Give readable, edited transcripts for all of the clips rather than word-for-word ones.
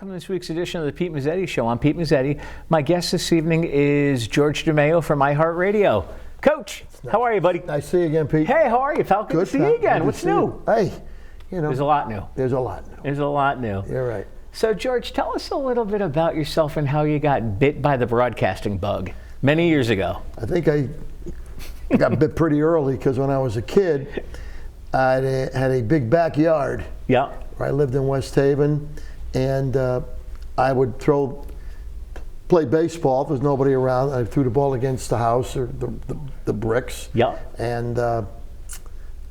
welcome to this week's edition of the Pete Mezzetti Show. I'm Pete Mezzetti. My guest this evening is George DeMaio from iHeartRadio. Coach, how are you, buddy? Nice to see you again, Pete. Hey, how are you, pal? Good to see you again. What's new? Hey, you know. There's a lot new. There's a lot new. There's a lot new. You're right. So, George, tell us a little bit about yourself and how you got bit by the broadcasting bug many years ago. I think I got bit pretty early because when I was a kid, I had a big backyard. Yeah. I lived in West Haven, and I would play baseball if there's nobody around. I threw the ball against the house or the bricks. Yeah. And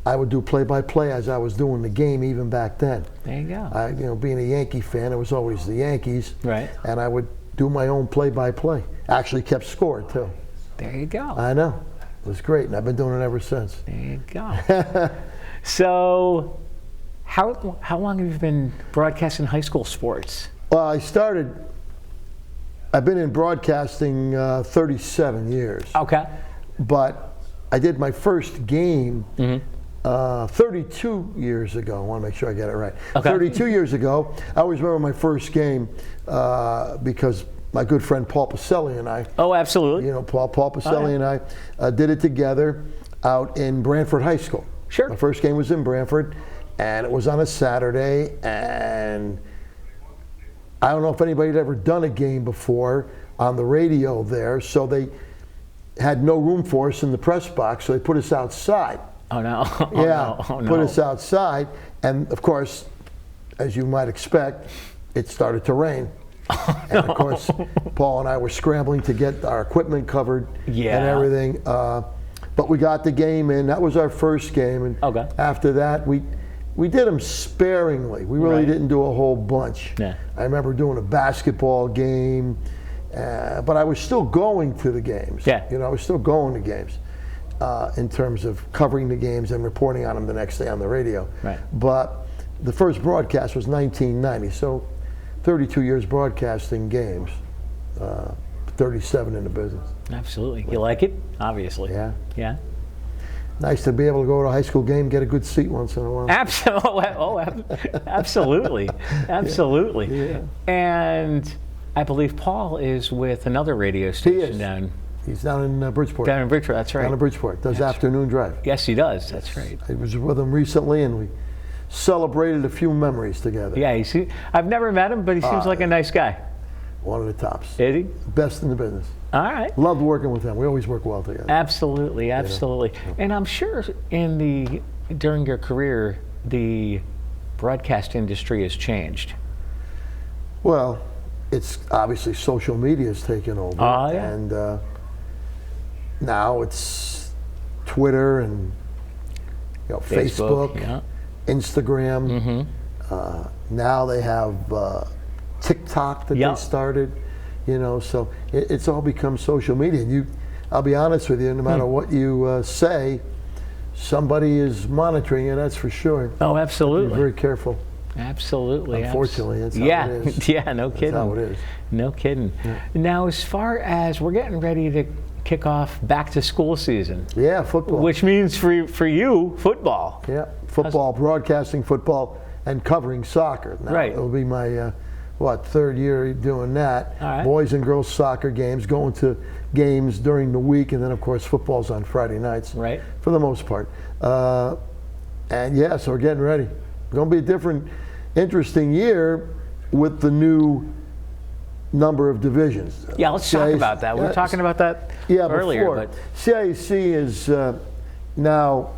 I would do play-by-play as I was doing the game even back then. There you go. Being a Yankee fan, it was always the Yankees. Right. And I would do my own play-by-play. Actually kept score, too. There you go. I know. It was great, and I've been doing it ever since. There you go. So, how long have you been broadcasting high school sports? Well, I've been in broadcasting 37 years. Okay. But I did my first game 32 years ago. I want to make sure I get it right. Okay. 32 years ago. I always remember my first game because my good friend Paul Pacelli and I. Oh, absolutely. Paul Pacelli and I did it together out in Branford High School. Sure. My first game was in Branford, and it was on a Saturday, and I don't know if anybody had ever done a game before on the radio there, so they had no room for us in the press box, so they put us outside. Oh, no. Put us outside, and of course, as you might expect, it started to rain. And of course, Paul and I were scrambling to get our equipment covered and everything. But we got the game in. That was our first game. And after that, we did them sparingly. We really didn't do a whole bunch. Yeah. I remember doing a basketball game, but I was still going to the games. Yeah. I was still going to games in terms of covering the games and reporting on them the next day on the radio. Right. But the first broadcast was 1990, so 32 years broadcasting games, 37 in the business. Absolutely. You like it? Obviously. Yeah. Yeah. Nice to be able to go to a high school game, get a good seat once in a while. Absolutely. Absolutely. Yeah. And I believe Paul is with another radio station down. He's down in Bridgeport. Down in Bridgeport, that's right. Down in Bridgeport. Does afternoon drive. Yes, he does. That's right. I was with him recently, and we celebrated a few memories together. Yeah, I've never met him, but he seems like a nice guy. One of the tops. Is he? Best in the business. All right. Loved working with him. We always work well together. Absolutely, absolutely. And I'm sure during your career, the broadcast industry has changed. Well, it's obviously social media has taken over. Oh, yeah. And now it's Twitter and Facebook, Instagram. Now they have TikTok that they started, so it's all become social media. And I'll be honest with you, no matter what you say, somebody is monitoring you, that's for sure. Oh, absolutely. Be very careful. Absolutely. Unfortunately, that's how it is. Yeah, no kidding. That's how it is. No kidding. Yeah. Now, as far as we're getting ready to kick off back to school season. Yeah, football. Which means for you, football. Yeah, football, broadcasting football, and covering soccer. Now, it'll be my, third year doing that. All right. Boys and girls soccer games, going to games during the week, and then, of course, football's on Friday nights. Right. For the most part. So we're getting ready. It's going to be a different, interesting year with the new number of divisions. Yeah, let's talk about that. We were talking about that earlier. Before. But CIAC is now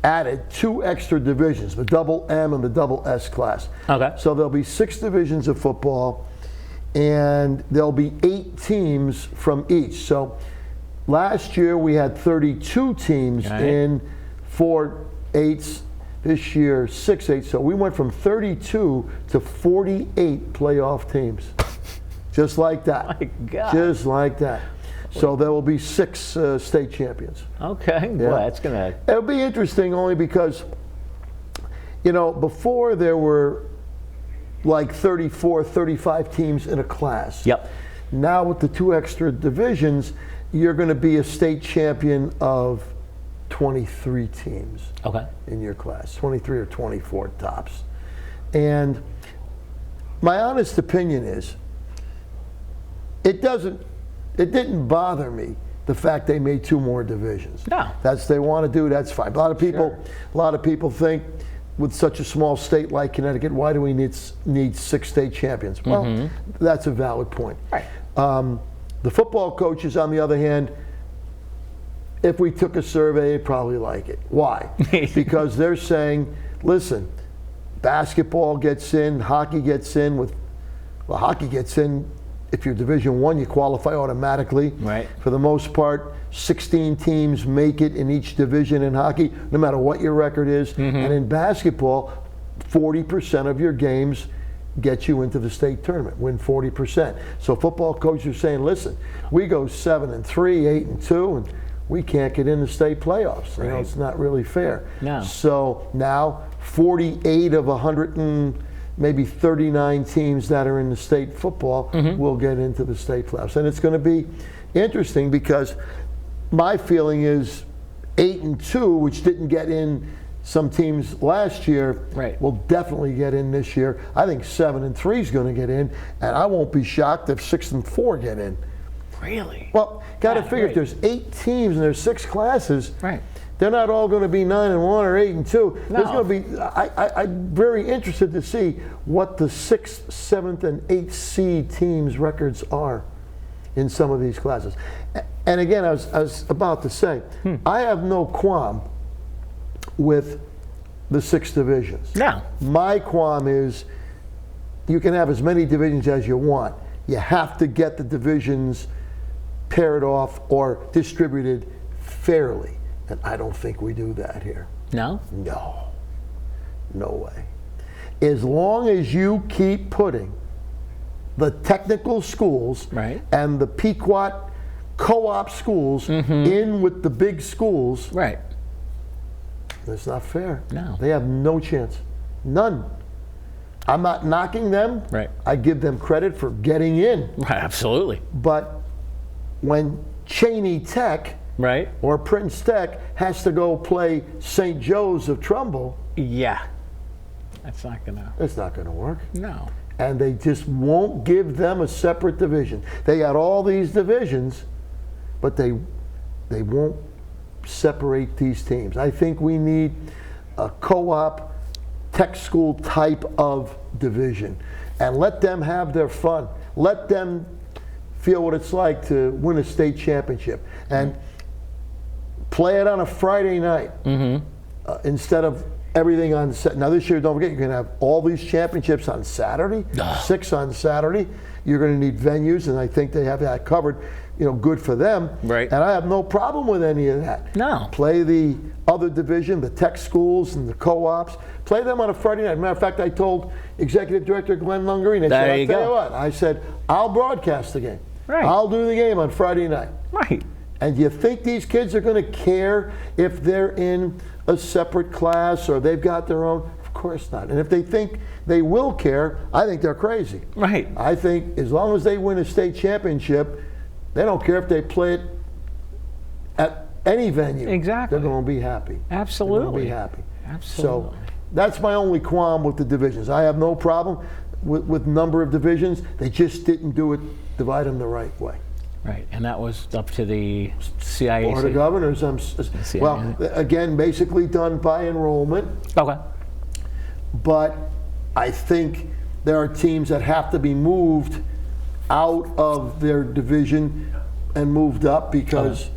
added 2 extra divisions, the double M and the double S class. Okay. So there'll be 6 divisions of football, and there'll be 8 teams from each. So last year we had 32 teams in 4 8s. This year, 6 8. So we went from 32 to 48 playoff teams. Just like that. My God. Just like that. So there will be 6 state champions. Okay. Yeah. Boy, that's going to... It'll be interesting only because, before there were like 34, 35 teams in a class. Yep. Now with the 2 extra divisions, you're going to be a state champion of 23 teams in your class, 23 or 24 tops. And my honest opinion is, it didn't bother me the fact they made 2 more divisions. No. That's they want to do. That's fine. A lot of people think, with such a small state like Connecticut, why do we need 6 state champions? Well, that's a valid point. Right. The football coaches, on the other hand, if we took a survey, they'd probably like it. Why? Because they're saying, listen, basketball gets in, hockey gets in. Hockey gets in. If you're Division I, you qualify automatically. Right. For the most part, 16 teams make it in each division in hockey, no matter what your record is. And in basketball, 40% of your games get you into the state tournament, win 40%. So football coaches are saying, listen, we go 7-3, 8-2, and we can't get in the state playoffs. Right. You know, it's not really fair. No. So now 48 of 100 and maybe 39 teams that are in the state football will get into the state playoffs. And it's going to be interesting because my feeling is 8-2, which didn't get in some teams last year, will definitely get in this year. I think 7-3 is going to get in, and I won't be shocked if 6-4 get in. Really? Well, got to figure if there's 8 teams and there's 6 classes, they're not all going to be 9-1 or 8-2. No. There's going to be. I'm very interested to see what the 6th, 7th, and 8th seed teams' records are in some of these classes. And again, I was about to say, I have no qualm with the 6 divisions. No. My qualm is you can have as many divisions as you want. You have to get the divisions paired off or distributed fairly. And I don't think we do that here. No? No. No way. As long as you keep putting the technical schools and the Pequot co-op schools in with the big schools, that's not fair. No. They have no chance. None. I'm not knocking them. I give them credit for getting in. Absolutely. But when Cheney Tech or Prince Tech has to go play St. Joe's of Trumbull, that's not gonna. It's not going to work. No. And they just won't give them a separate division. They got all these divisions, but they won't separate these teams. I think we need a co-op tech school type of division, and let them have their fun. Let them feel what it's like to win a state championship, and play it on a Friday night instead of everything on Saturday. Now this year, don't forget, you're going to have all these championships on Saturday, 6 on Saturday. You're going to need venues, and I think they have that covered. You know, good for them. And I have no problem with any of that. No. Play the other division, the tech schools and the co-ops. Play them on a Friday night. Matter of fact, I told Executive Director Glenn Lungarine, I said, I'll tell you what. I said, I'll broadcast the game. I'll do the game on Friday night. And you think these kids are going to care if they're in a separate class or they've got their own? Of course not. And if they think they will care, I think they're crazy. I think as long as they win a state championship, they don't care if they play it at any venue. They're going to be happy. Absolutely. They're going to be happy. Absolutely. So that's my only qualm with the divisions. I have no problem with number of divisions. They just didn't do it, divide them the right way. And that was up to the CIAC. Board of Governors. Well, again, basically done by enrollment. But I think there are teams that have to be moved out of their division and moved up because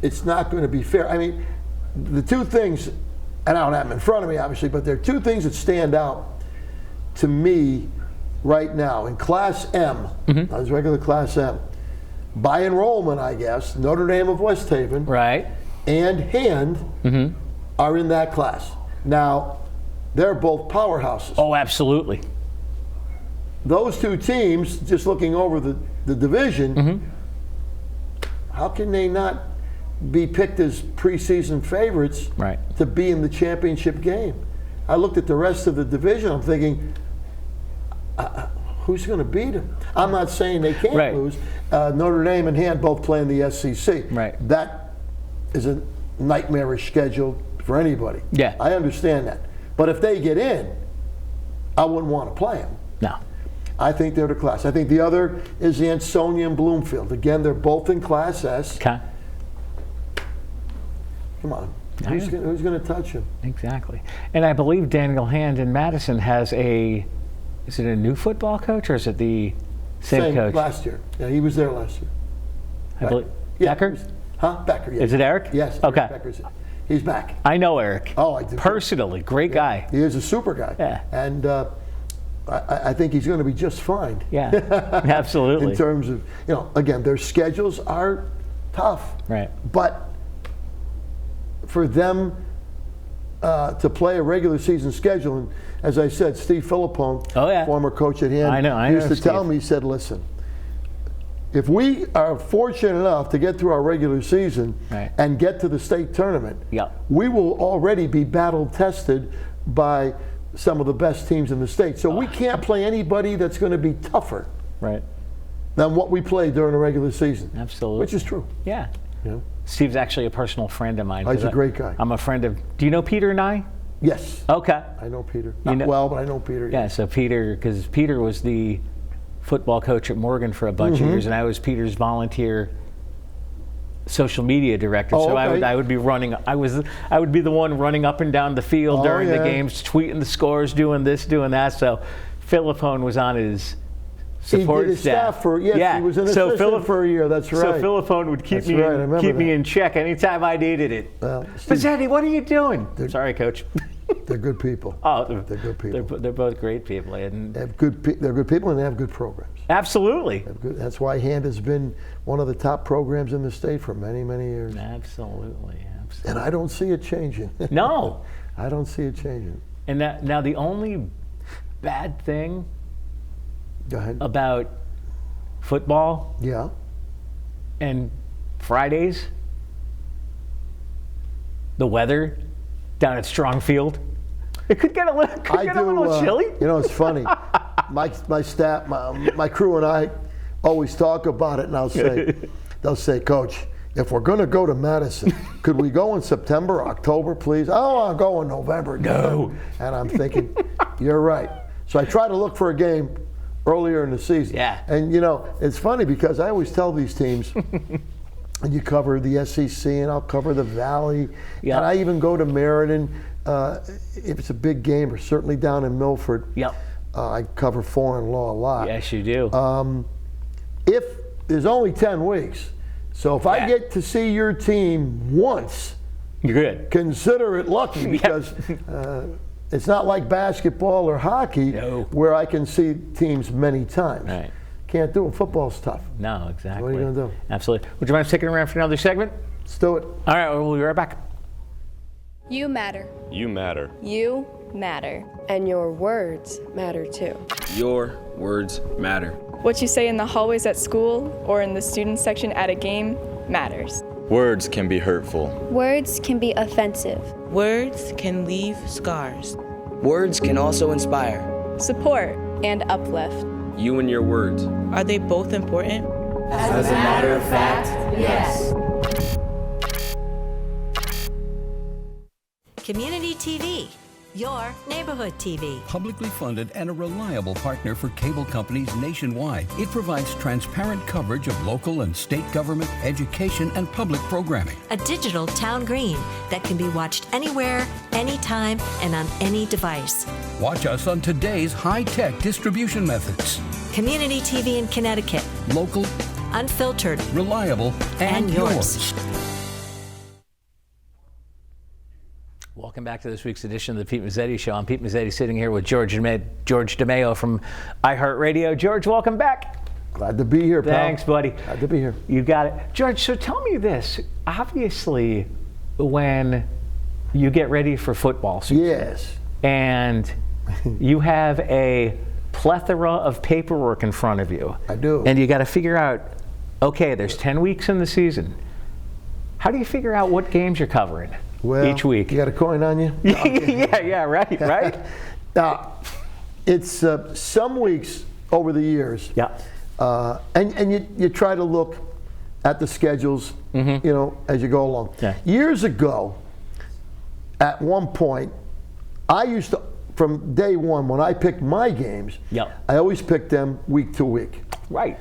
it's not going to be fair. I mean, the 2 things, and I don't have them in front of me, obviously, but there are 2 things that stand out to me right now. In Class M, as regular Class M, by enrollment, I guess, Notre Dame of West Haven and Hand are in that class. Now, they're both powerhouses. Oh, absolutely. Those 2 teams, just looking over the division, how can they not be picked as preseason favorites to be in the championship game? I looked at the rest of the division, I'm thinking, who's going to beat them? I'm not saying they can't lose. Notre Dame and Hand both play in the SEC. That is a nightmarish schedule for anybody. I understand that. But if they get in, I wouldn't want to play them. No. I think they're the class. I think the other is Ansonia and Bloomfield. Again, they're both in Class S. Okay. Come on. Who's going to touch him? Exactly. And I believe Daniel Hand in Madison has is it a new football coach or is it the same coach? Last year. Yeah, he was there last year. I believe. Yeah, Becker? Becker, yeah. Is it Eric? Yes. Okay. Eric Becker's it. He's back. I know Eric. Oh, I do. Personally, great guy. He is a super guy. Yeah. And I think he's going to be just fine. Yeah, absolutely. In terms of, again, their schedules are tough. Right. But for them to play a regular season schedule, and as I said, Steve Philippone, former coach at Hand, I used to Steve. tell me, he said, listen, if we are fortunate enough to get through our regular season and get to the state tournament, we will already be battle tested by some of the best teams in the state. So we can't play anybody that's going to be tougher than what we play during the regular season. Absolutely. Which is true. Yeah. Steve's actually a personal friend of mine. He's a great guy. I'm a friend of, do you know Peter and I? Yes. Okay. I know Peter. Not well, but I know Peter. Yeah, so Peter, because Peter was the football coach at Morgan for a bunch of years, and I was Peter's volunteer social media director. So I would be running. I would be the one running up and down the field during the games, tweeting the scores, doing this, doing that. So Philippone was on his support he did his staff for he was an assistant for a year. That's right. So Philippone would keep me in check anytime I needed it. Well, Mezzetti, what are you doing? Sorry, coach. They're good people. Oh, they're good people. They're both great people. And they're good people, and they have good programs. Absolutely. That's why Hand has been one of the top programs in the state for many, many years. Absolutely. And I don't see it changing. No. I don't see it changing. And now the only bad thing about football and Fridays, the weather down at Strong Field. It could get a little chilly. It's funny. My staff, my crew and I always talk about it, and they'll say, Coach, if we're going to go to Madison, could we go in September, October, please? Oh, I'll go in November. No. And I'm thinking, you're right. So I try to look for a game earlier in the season. Yeah. And, it's funny because I always tell these teams, and you cover the SEC, and I'll cover the Valley, and I even go to Meriden if it's a big game, or certainly down in Milford. I cover foreign law a lot. Yes, you do. If there's only 10 weeks, so if I get to see your team once, you're good. Consider it lucky because it's not like basketball or hockey where I can see teams many times. Right. Can't do it. Football's tough. No, exactly. What are you going to do? Absolutely. Would you mind sticking around for another segment? Let's do it. All right, we'll be right back. You matter. You matter. You matter. And your words matter too. Your words matter. What you say in the hallways at school or in the student section at a game matters. Words can be hurtful. Words can be offensive. Words can leave scars. Words can also inspire. Support. And uplift. You and your words. Are they both important? As a matter of fact, yes. Community TV, your neighborhood TV. Publicly funded and a reliable partner for cable companies nationwide, it provides transparent coverage of local and state government, education, and public programming. A digital town green that can be watched anywhere, anytime, and on any device. Watch us on today's high-tech distribution methods. Community TV in Connecticut. Local, unfiltered, reliable, and yours. Welcome back to this week's edition of the Pete Mezzetti Show. I'm Pete Mezzetti, sitting here with George DeMaio from iHeartRadio. George, welcome back. Glad to be here, pal. Thanks, buddy. Glad to be here. You got it. George, so tell me this. Obviously, when you get ready for football season, and you have a plethora of paperwork in front of you. I do. And you got to figure out, okay, there's 10 weeks in the season. How do you figure out what games you're covering each week? You got a coin on you? No, right. Now, it's some weeks over the years. Yeah. And you try to look at the schedules, as you go along. Yeah. Years ago, at one point, I used to, from day one, when I picked my games, I always picked them week to week. Right.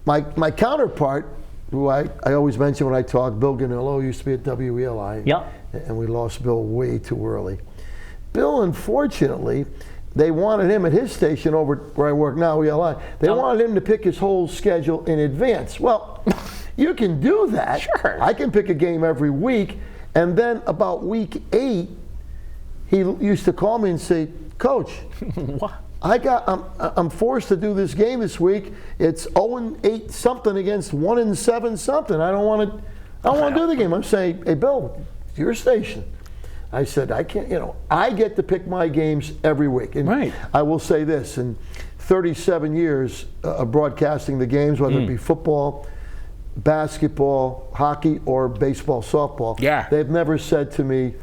My counterpart, who I always mention when I talk, Bill Ganillo, used to be at WELI. And we lost Bill way too early. Bill, unfortunately, they wanted him at his station over where I work now, ELI. They wanted him to pick his whole schedule in advance. Well, you can do that. Sure. I can pick a game every week, and then about week 8, he used to call me and say, "Coach, what? I'm forced to do this game this week. It's 0-8 something against 1-7 something. I don't want to do the game." I'm saying, "Hey, Bill, it's your station." I said, "I can't, I get to pick my games every week." And I will say this, in 37 years of broadcasting the games, whether it be football, basketball, hockey, or baseball, softball, they've never said to me,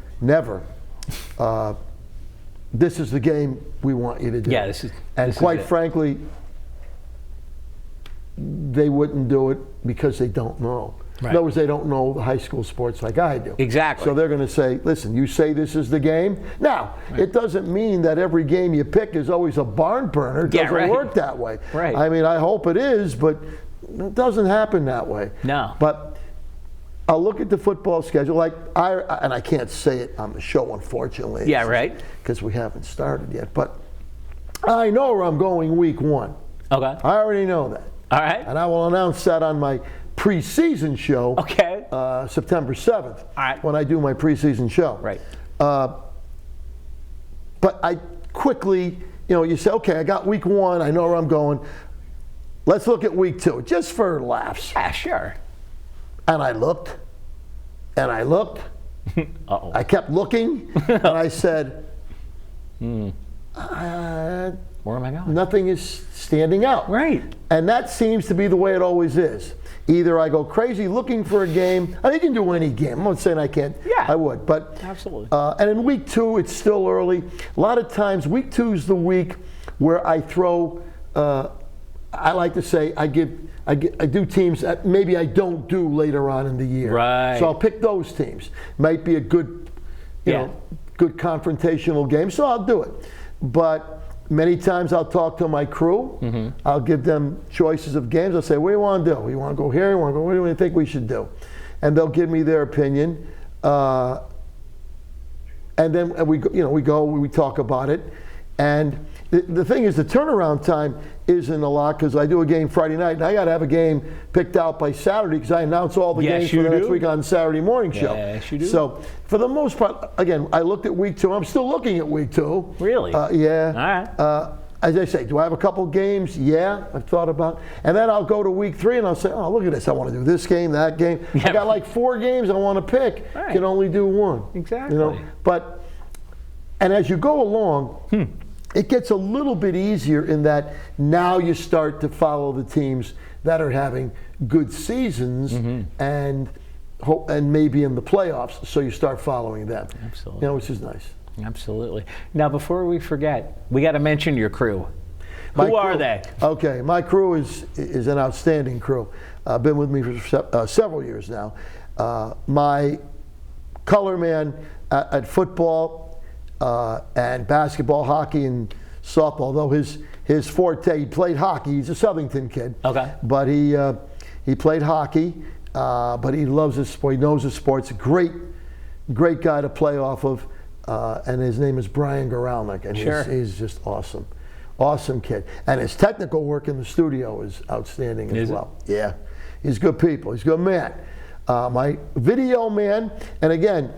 "This is the game we want you to do." Yeah, and quite frankly, they wouldn't do it because they don't know. Right. In other words, they don't know the high school sports like I do. Exactly. So they're going to say, "Listen, you say this is the game." Now, it doesn't mean that every game you pick is always a barn burner. It doesn't work that way. Right. I mean, I hope it is, but it doesn't happen that way. No. But I'll look at the football schedule, and I can't say it on the show, unfortunately. Yeah, right. Because we haven't started yet. But I know where I'm going week 1. Okay. I already know that. All right. And I will announce that on my preseason show. Okay. September 7th. All right. When I do my preseason show. Right. But I quickly, you say, "Okay, I got week 1. I know where I'm going. Let's look at week 2, just for laughs." Yeah, sure. And I looked, and I looked. Uh-oh. I kept looking, and I said, Where am I going? Nothing is standing out. Right. And that seems to be the way it always is. Either I go crazy looking for a game. I can do any game. I'm not saying I can't. Yeah. I would. But absolutely. And in week 2, it's still early. A lot of times, week 2 is the week where I throw. I like to say I do teams that maybe I don't do later on in the year. Right. So I'll pick those teams. Might be a good, good confrontational game. So I'll do it. But many times I'll talk to my crew. Mm-hmm. I'll give them choices of games. I'll say, "What do you want to do? You want to go here? You want to go? What do you think we should do?" And they'll give me their opinion. And then we talk about it. And the thing is, the turnaround time isn't a lot because I do a game Friday night, and I got to have a game picked out by Saturday because I announce all the games for the next week on Saturday morning show. Yes, you do. So for the most part, again, I looked at week 2. I'm still looking at week 2. Really? Yeah. All right. As I say, do I have a couple games? Yeah, I've thought about. And then I'll go to week 3 and I'll say, "Oh, look at this. I want to do this game, that game." I got like 4 games I want to pick. Right. Can only do 1. Exactly. And as you go along, it gets a little bit easier in that now you start to follow the teams that are having good seasons and maybe in the playoffs, so you start following them. Absolutely. Which is nice. Absolutely. Now, before we forget, we got to mention your crew. Who are they? Okay, my crew is an outstanding crew. Been with me for several years now. My color man at football and basketball, hockey, and softball. Although his forte, he played hockey. He's a Southington kid. Okay. But he played hockey. But he loves his sport. He knows his sports. Great guy to play off of. And his name is Brian Goralnik, and he's just awesome. Awesome kid. And his technical work in the studio is outstanding as well. Yeah. He's good people. He's a good man. My video man, and again,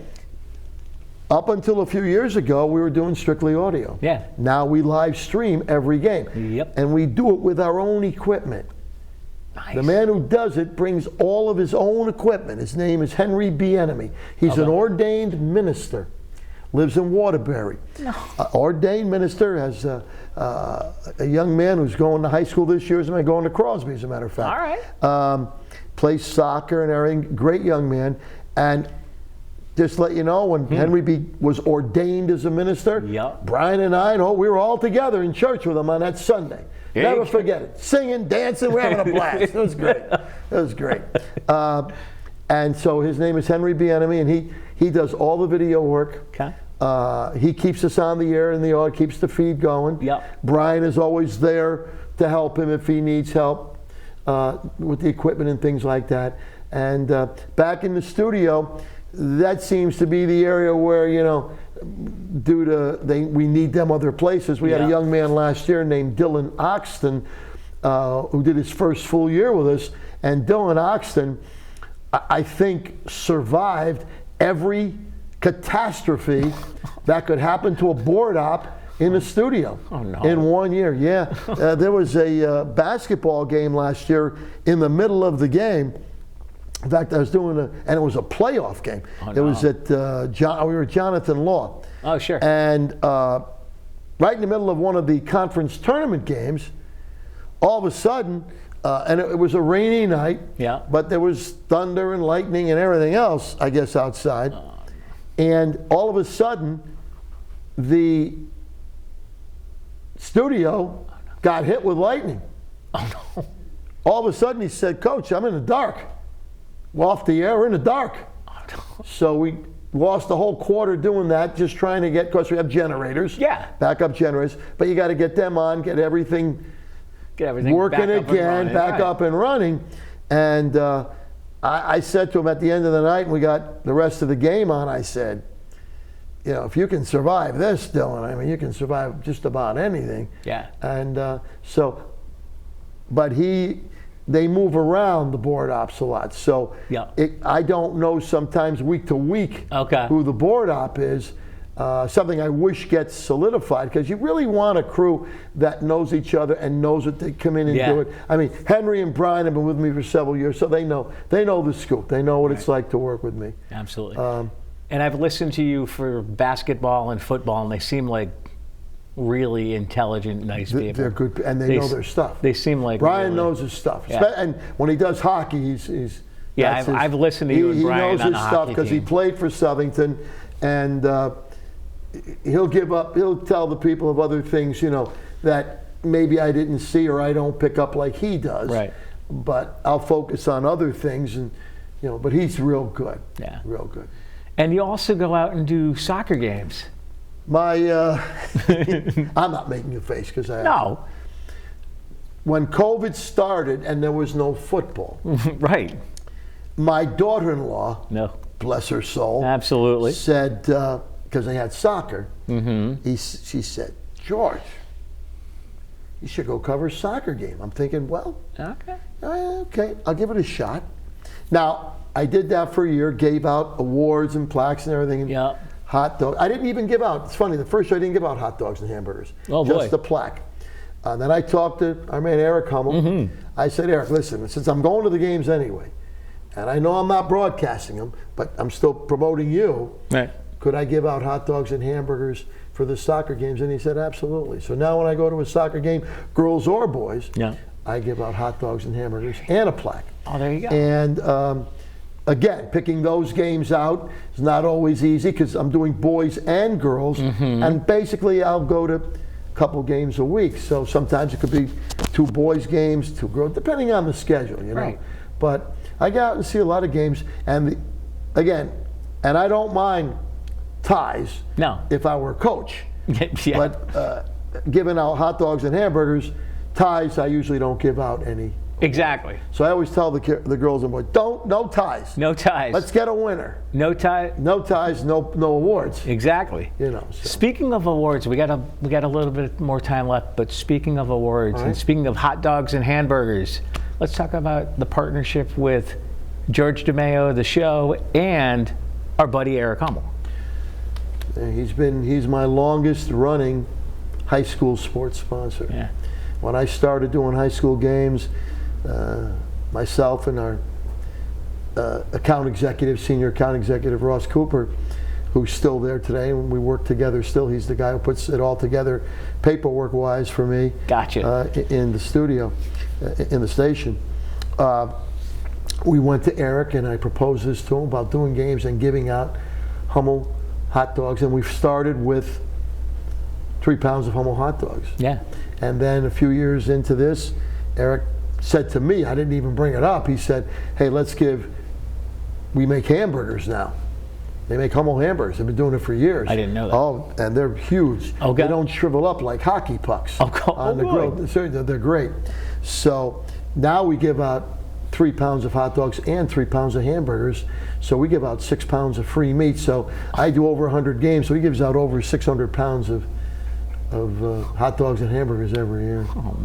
up until a few years ago, we were doing strictly audio. Yeah. Now we live stream every game. Yep. And we do it with our own equipment. Nice. The man who does it brings all of his own equipment. His name is Henry Bienemy. He's an ordained minister. Lives in Waterbury. No. Ordained minister, has a young man who's going to high school this year. He's going to Crosby, as a matter of fact. All right. Plays soccer and everything. Great young man. And just to let you know, when Henry was ordained as a minister, Brian and I, we were all together in church with him on that Sunday. Never forget it. Singing, dancing, we're having a blast. It was great. It was great. And so his name is Henry Bienemy, and he does all the video work. Okay. He keeps us on the air in the audio, keeps the feed going. Yep. Brian is always there to help him if he needs help with the equipment and things like that. And back in the studio, that seems to be the area where, due to we need them other places. We had a young man last year named Dylan Oxton who did his first full year with us. And Dylan Oxton, I think, survived every catastrophe that could happen to a board op in the studio in 1 year. Yeah, there was a basketball game last year in the middle of the game. In fact, I was doing and it was a playoff game. It was at we were at Jonathan Law. Oh, sure. And right in the middle of one of the conference tournament games, all of a sudden, and it was a rainy night, but there was thunder and lightning and everything else, I guess, outside. And all of a sudden, the studio got hit with lightning. Oh, no. All of a sudden, he said, "Coach, I'm in the dark. We're off the air, we're in the dark." Oh, no. So we lost the whole quarter doing that, just trying to get, because we have generators, backup generators, but you got to get them on, get everything working again, back up and running. And I said to him at the end of the night, and we got the rest of the game on, I said, if you can survive this, Dylan, I mean, you can survive just about anything. Yeah. And but they move around the board ops a lot. So I don't know sometimes week to week who the board op is. Something I wish gets solidified, because you really want a crew that knows each other and knows what they come in and do it. I mean, Henry and Brian have been with me for several years, so they know the scoop. They know what it's like to work with me. Absolutely. And I've listened to you for basketball and football, and they seem like really intelligent, nice people. They're good, and they know their stuff. They seem like Brian knows his stuff. And when he does hockey, he's I've listened to you and Brian. He knows his stuff because he played for Southington, and he'll give up. He'll tell the people of other things, that maybe I didn't see or I don't pick up like he does. Right. But I'll focus on other things, and but he's real good. Yeah. Real good. And you also go out and do soccer games. I'm not making a face because I no. When COVID started and there was no football, right? My daughter-in-law, bless her soul, absolutely, said because they had soccer, she said, "George, you should go cover a soccer game." I'm thinking, well, okay, I'll give it a shot. Now I did that for a year, gave out awards and plaques and everything. Yeah. Hot dog. I didn't even give out. It's funny. The first year I didn't give out hot dogs and hamburgers. Oh, just the plaque. Then I talked to our man Eric Hummel. I said, "Eric, listen. Since I'm going to the games anyway, and I know I'm not broadcasting them, but I'm still promoting you. Right. Could I give out hot dogs and hamburgers for the soccer games?" And he said, "Absolutely." So now when I go to a soccer game, girls or boys, I give out hot dogs and hamburgers and a plaque. Oh, there you go. And again, picking those games out is not always easy because I'm doing boys and girls, and basically I'll go to a couple games a week. So sometimes it could be 2 boys games, 2 girls, depending on the schedule, Right. But I go out and see a lot of games, and and I don't mind ties. No. If I were a coach, yeah. but giving out hot dogs and hamburgers, ties I usually don't give out any. Exactly. So I always tell the girls and boys, no ties. No ties. Let's get a winner. No ties. No ties. No awards. Exactly. So. Speaking of awards, we got a little bit more time left. But speaking of awards and speaking of hot dogs and hamburgers, let's talk about the partnership with George DeMaio, the show, and our buddy Eric Hummel. He's my longest running high school sports sponsor. Yeah. When I started doing high school games, myself and our senior account executive, Ross Cooper, who's still there today, and we work together still. He's the guy who puts it all together paperwork-wise for me. Gotcha. In the studio, in the station. We went to Eric, and I proposed this to him about doing games and giving out Hummel hot dogs, and we started with 3 pounds of Hummel hot dogs. Yeah. And then a few years into this, Eric said to me, I didn't even bring it up, he said, "Hey, we make hamburgers now." They make Hummel hamburgers. They've been doing it for years. I didn't know that. Oh, and they're huge. Okay. They don't shrivel up like hockey pucks on the grill. They're great. So now we give out 3 pounds of hot dogs and 3 pounds of hamburgers. So we give out 6 pounds of free meat. So I do over 100 games. So he gives out over 600 pounds of hot dogs and hamburgers every year. Oh,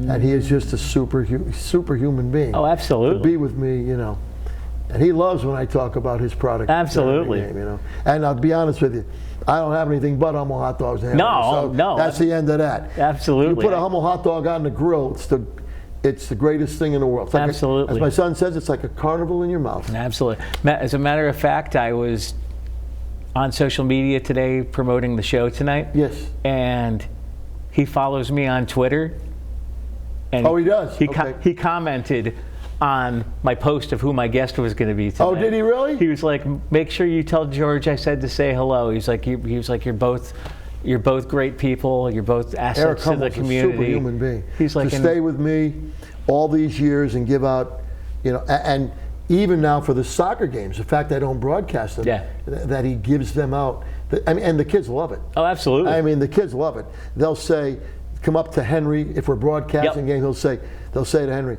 and he is just a superhuman being. Oh, absolutely. To be with me, you know. And he loves when I talk about his product. Absolutely. Game, you know. And I'll be honest with you, I don't have anything but Hummel hot dogs and hamburgers. No. That's the end of that. Absolutely. You put a Hummel hot dog on the grill, it's the greatest thing in the world. It's like absolutely. As my son says, it's like a carnival in your mouth. Absolutely. As a matter of fact, I was on social media today promoting the show tonight. Yes. And he follows me on Twitter. And he does? He commented on my post of who my guest was going to be tonight. Oh, did he really? He was like, make sure you tell George I said to say hello. He was like, you're both great people. You're both assets to the community. A superhuman being. He's like, to stay with me all these years and give out, you know, and even now for the soccer games, the fact I don't broadcast them, that he gives them out. I mean, and the kids love it. Oh, absolutely. I mean, the kids love it. They'll say, come up to Henry if we're broadcasting games. They'll say to Henry,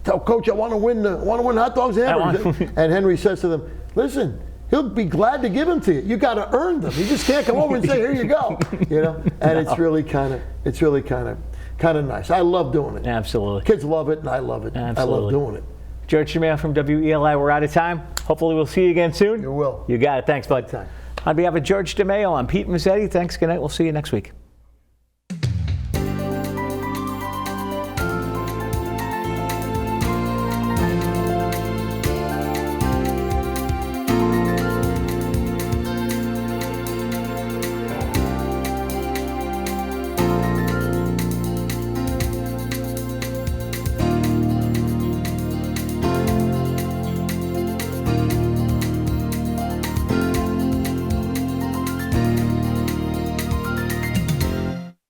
"Tell Coach, I want to win hot dogs and hamburgers." And Henry says to them, "Listen, he'll be glad to give them to you. You got to earn them. You just can't come over and say, 'Here you go.'" You know. And it's really kind of nice. I love doing it. Absolutely. Kids love it, and I love it. Absolutely. I love doing it. George DeMaio from WELI. We're out of time. Hopefully, we'll see you again soon. You will. You got it. Thanks, bud. On behalf of George DeMaio, I'm Pete Mezzetti. Thanks. Good night. We'll see you next week.